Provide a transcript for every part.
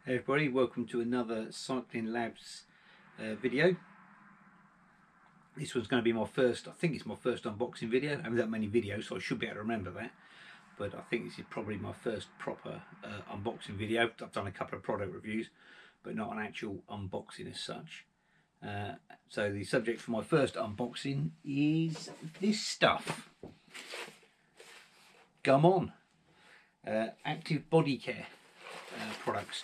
Hey everybody, welcome to another Cycling Labs video. This one's going to be my first, I think it's my first unboxing video. I haven't done many videos, so I should be able to remember that. But I think this is probably my first proper unboxing video. I've done a couple of product reviews, but not an actual unboxing as such. So the subject for my first unboxing is this stuff. Come on. Active body care products.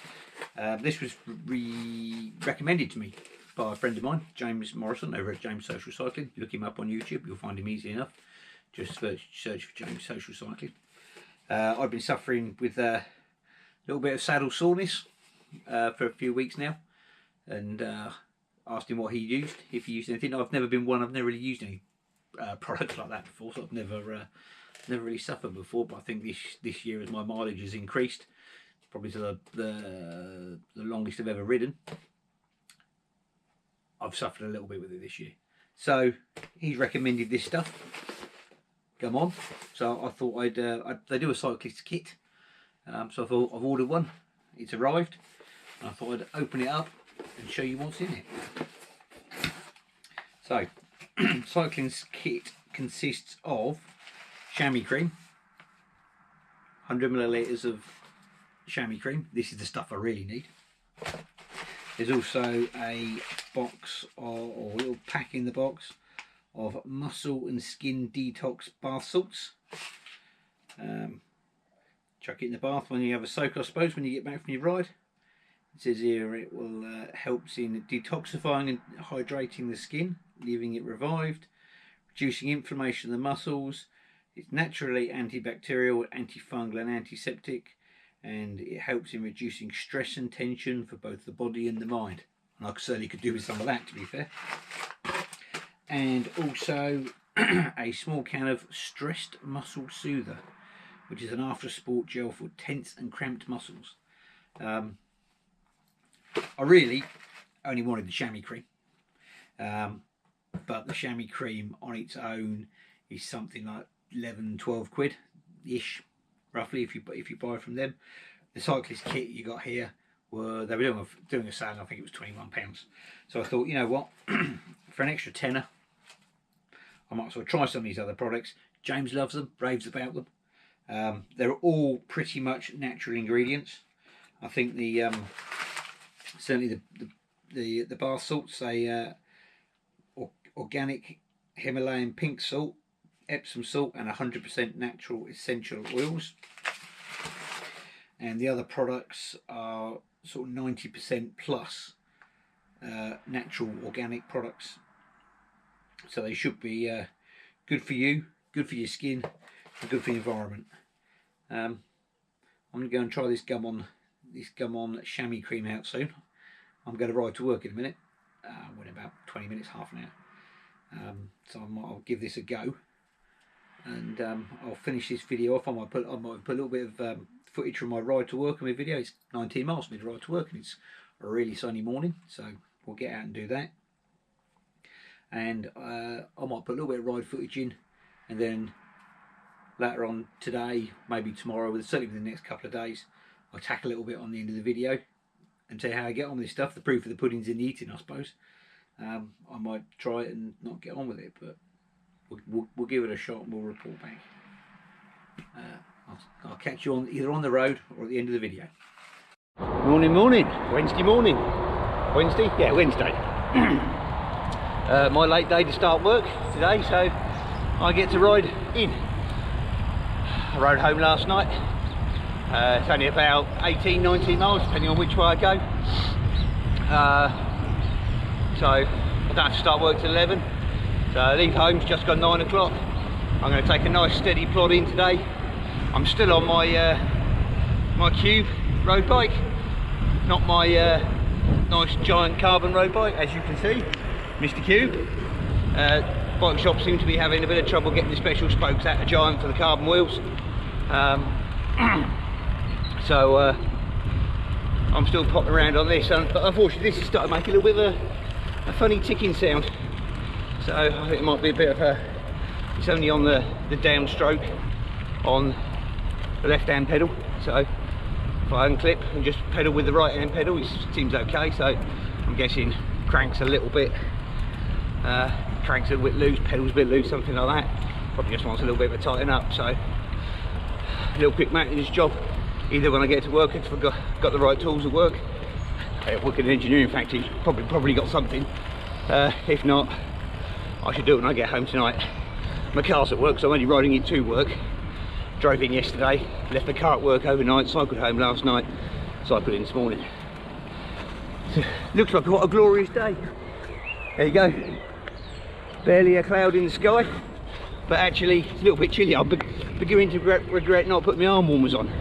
This was recommended to me by a friend of mine, James Morrison, over at James Social Cycling. Look him up on YouTube, you'll find him easy enough. Just search for James Social Cycling. I've been suffering with a little bit of saddle soreness for a few weeks now, and asked him what he used, if he used anything. I've never been one, I've never really used any products like that before, so I've never really suffered before. But I think this year, as my mileage has increased, probably to the longest I've ever ridden, I've suffered a little bit with it this year. So he's recommended this stuff. Come on. So I thought they do a cyclist kit. So I thought I've ordered one. It's arrived. And I thought I'd open it up and show you what's in it. So cycling's kit consists of chamois cream, 100 millilitres of chamois cream. This is the stuff I really need. There's also a box or a little pack in the box of muscle and skin detox bath salts. Chuck it in the bath when you have a soak, I suppose, when you get back from your ride. It says here it will helps in detoxifying and hydrating the skin, leaving it revived, reducing inflammation of the muscles. It's naturally antibacterial, antifungal and antiseptic, and it helps in reducing stress and tension for both the body and the mind. And I certainly could do with some of that, to be fair. And also a small can of stressed muscle soother, which is an after sport gel for tense and cramped muscles. I really only wanted the chamois cream, but the chamois cream on its own is something like 11-12 quid ish, roughly, if you buy from them. The cyclist kit you got here, they were doing a sale. I think it was £21. So I thought, you know what, for an extra tenner, I might as well try some of these other products. James loves them, raves about them. They're all pretty much natural ingredients. I think certainly the bath salts, organic Himalayan pink salt, Epsom salt, and 100% natural essential oils. And the other products are sort of 90% plus natural organic products. So they should be good for you, good for your skin, and good for the environment. I'm going to go and try this gum on chamois cream out soon. I'm going to ride to work in a minute. In about 20 minutes, half an hour. So I'll give this a go. And I'll finish this video off. I might put a little bit of footage from my ride to work in my video. It's 19 miles for me to ride to work, and it's a really sunny morning, so we'll get out and do that. And I might put a little bit of ride footage in, and then later on today, maybe tomorrow, certainly within the next couple of days, I'll tack a little bit on the end of the video and tell you how I get on with this stuff. The proof of the pudding's in the eating, I suppose. I might try it and not get on with it, but we'll give it a shot and we'll report back. I'll catch you either on the road or at the end of the video. Morning. Wednesday morning. Wednesday? Yeah, Wednesday. My late day to start work today, so I get to ride in. I rode home last night. It's only about 18-19 miles, depending on which way I go. So I don't have to start work till 11. So I leave home, it's just gone 9 o'clock. I'm going to take a nice steady plod in today. I'm still on my my Cube road bike, not my nice giant carbon road bike, as you can see, Mr. Cube. Bike shop seem to be having a bit of trouble getting the special spokes out of giant for the carbon wheels. So I'm still popping around on this, but unfortunately this is starting to make a little bit of a funny ticking sound. So I think it might be a bit of it's only on the downstroke on the left hand pedal, so if I unclip and just pedal with the right hand pedal, it seems okay. So I'm guessing cranks a little bit loose, pedals a bit loose, something like that. Probably just wants a little bit of a tighten up. So a little quick maintenance job, either when I get to work, if I've got the right tools at work. I work in an engineering factory, probably got something. If not, I should do it when I get home tonight. My car's at work, so I'm only riding it to work. Drove in yesterday, left the car at work overnight, cycled home last night, cycled in this morning. So, looks like what a glorious day. There you go. Barely a cloud in the sky, but actually it's a little bit chilly. I'm beginning to regret not putting my arm warmers on.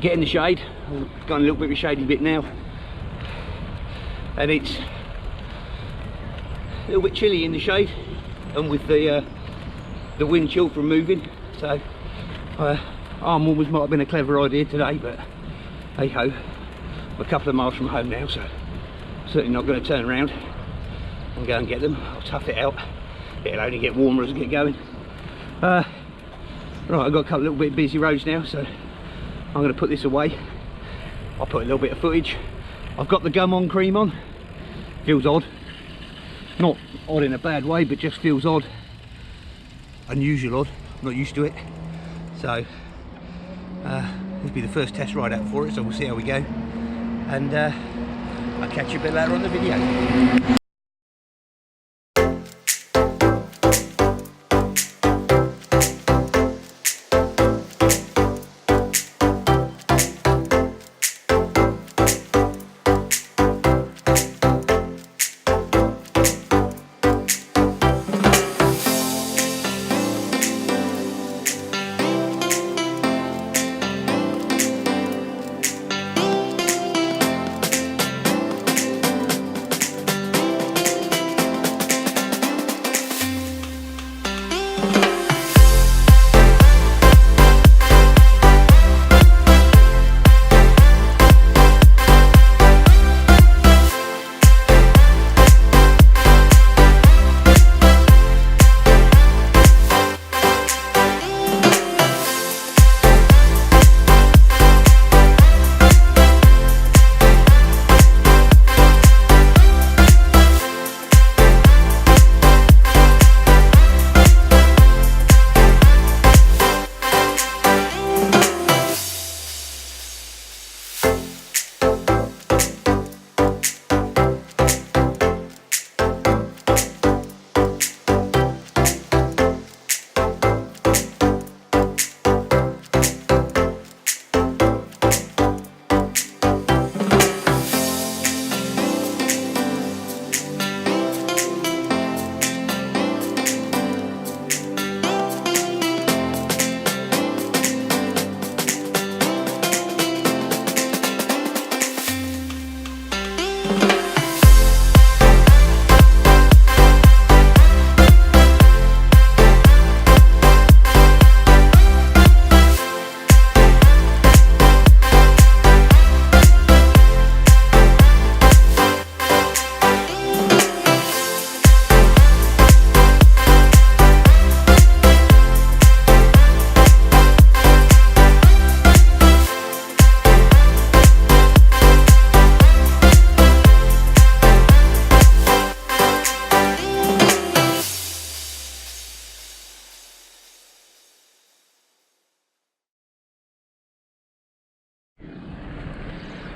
Get in the shade. I've got a little bit of a shady bit now, and it's a little bit chilly in the shade, and with the wind chill from moving. So arm warmers might have been a clever idea today, but hey ho, I'm a couple of miles from home now, so certainly not going to turn around and go and get them. I'll tough it out. It'll only get warmer as I get going. Right, I've got a couple little bit busy roads now, so I'm going to put this away. I'll put a little bit of footage. I've got the gum on cream on. Feels odd. Not odd in a bad way, but just feels odd. Unusual odd. Not used to it. So this will be the first test ride out for it, so we'll see how we go. And I'll catch you a bit later on the video.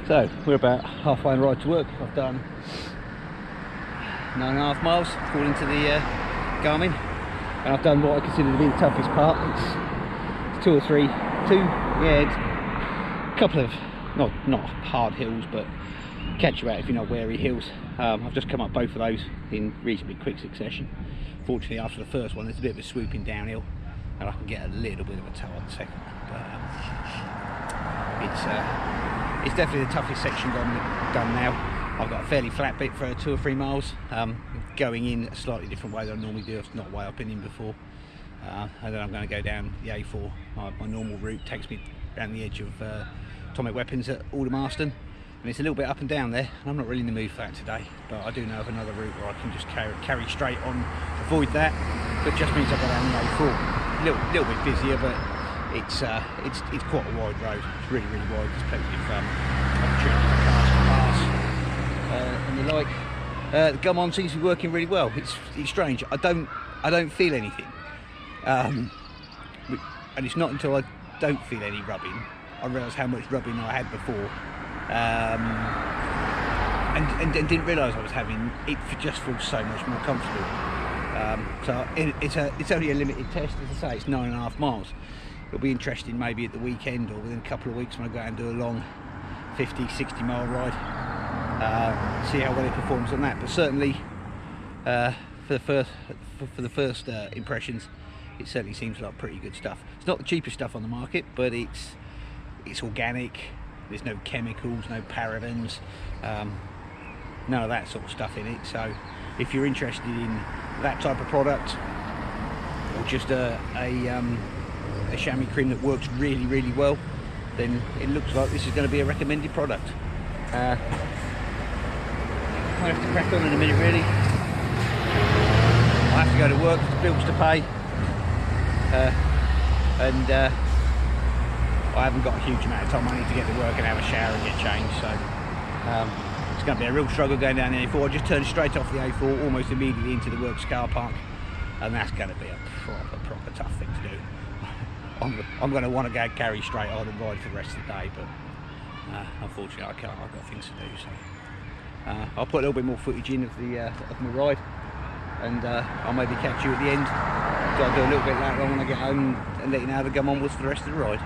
So we're about halfway on the ride to work. I've done 9.5 miles according to the Garmin, and I've done what I consider to be the toughest part. It's two, it's a couple of not hard hills, but catch you out if you're not wary hills. I've just come up both of those in reasonably quick succession. Fortunately, after the first one, there's a bit of a swooping downhill, and I can get a little bit of a toe on the second. But it's definitely the toughest section done now. I've got a fairly flat bit for 2 or 3 miles, going in a slightly different way than I normally do. It's not the way I've been in before. And then I'm going to go down the A4. My normal route takes me around the edge of Atomic Weapons at Aldermaston, and it's a little bit up and down there, and I'm not really in the mood for that today. But I do know of another route where I can just carry straight on, avoid that, but just means I've got down the A4. A little bit busier, but it's quite a wide road. It's really wide. There's plenty of opportunity for cars to pass and the like. The gum on seems to be working really well. It's strange. I don't feel anything, and it's not until I don't feel any rubbing I realise how much rubbing I had before, and didn't realise I was having it. Just feels so much more comfortable. So it's only a limited test, as I say. It's 9.5 miles. It'll be interesting maybe at the weekend or within a couple of weeks when I go out and do a long 50-60 mile ride. See how well it performs on that. But certainly for the first impressions, it certainly seems like pretty good stuff. It's not the cheapest stuff on the market, but it's organic. There's no chemicals, no parabens, none of that sort of stuff in it. So if you're interested in that type of product, or just a chamois cream that works really well, then it looks like this is going to be a recommended product. I'll have to crack on in a minute really. I have to go to work, there's bills to pay, and I haven't got a huge amount of time. I need to get to work and have a shower and get changed, so it's going to be a real struggle going down the A4. I just turned straight off the A4 almost immediately into the works car park, and that's going to be a proper tough thing to do. I'm going to want to go carry straight on and ride for the rest of the day, but unfortunately I can't. I've got things to do. So I'll put a little bit more footage in of my ride, and I'll maybe catch you at the end. So I'll do a little bit later on when I get home and let you know how the gum on was for the rest of the ride.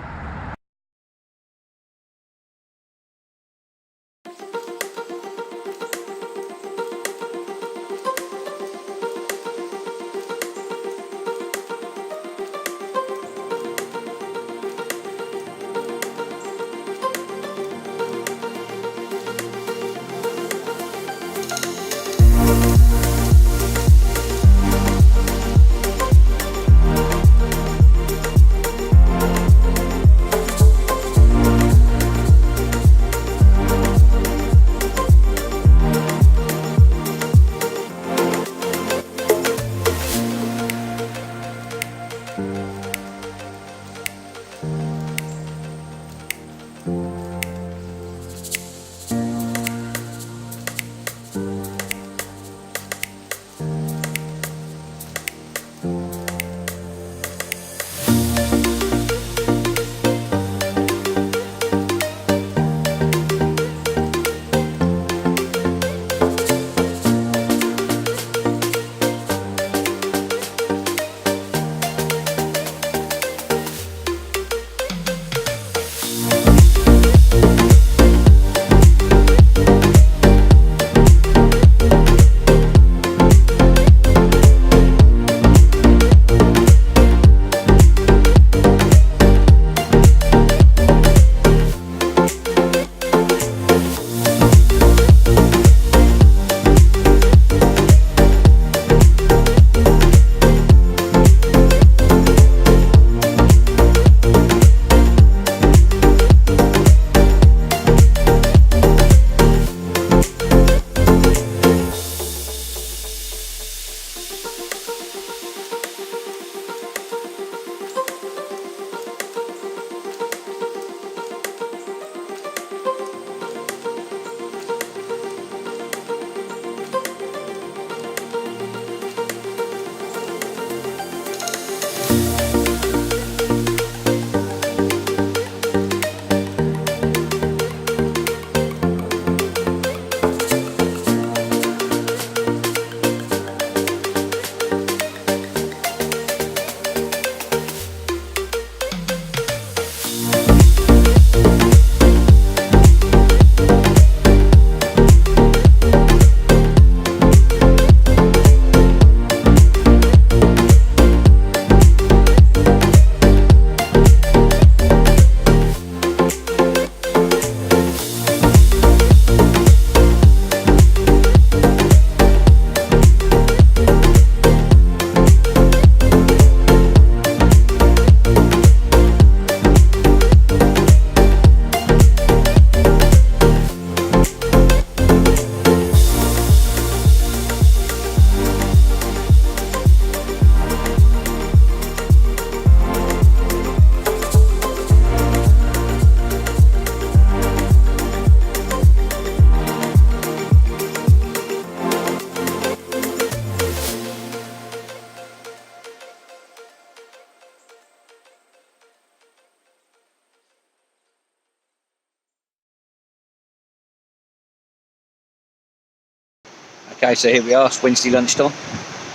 Okay, so here we are. It's Wednesday lunchtime.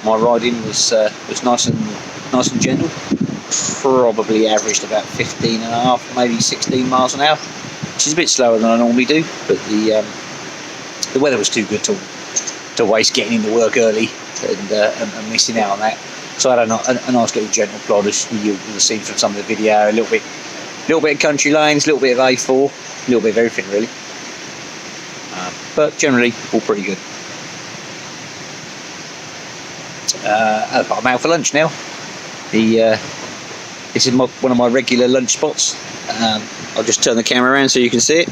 My riding was nice and gentle. Probably averaged about 15.5, maybe 16 miles an hour, which is a bit slower than I normally do. But the weather was too good to waste getting into work early and missing out on that. So I had a nice little gentle plod, as you'll see from some of the video. A little bit of country lanes, a little bit of A4, a little bit of everything really. But generally all pretty good. I'm out for lunch now. This is one of my regular lunch spots. I'll just turn the camera around so you can see it.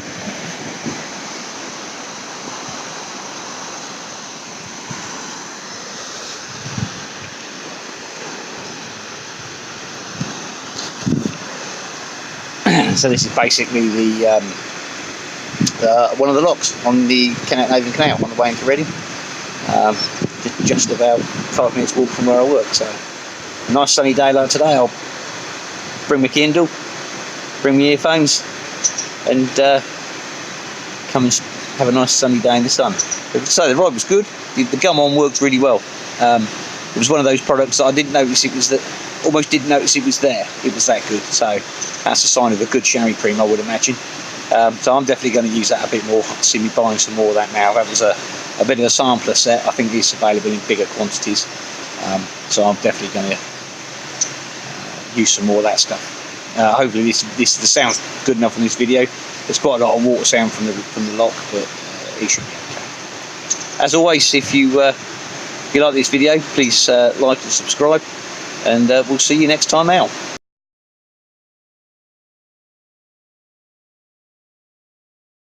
So this is basically the one of the locks on the Navan Canal on the way into Reading. Just about 5 minutes walk from where I work. So a nice sunny day like today, I'll bring my Kindle, bring my earphones, and come and have a nice sunny day in the sun. So the ride was good. The gum on worked really well. It was one of those products that I didn't notice it was that. Almost didn't notice it was there. It was that good. So that's a sign of a good chamois cream, I would imagine. So I'm definitely going to use that a bit more. See me buying some more of that now. That was a bit of a sampler set. I think it's available in bigger quantities. So I'm definitely going to use some more of that stuff. Hopefully the sound's good enough on this video. There's quite a lot of water sound from the lock, but it should be okay. As always, if you like this video, please like and subscribe. And we'll see you next time out.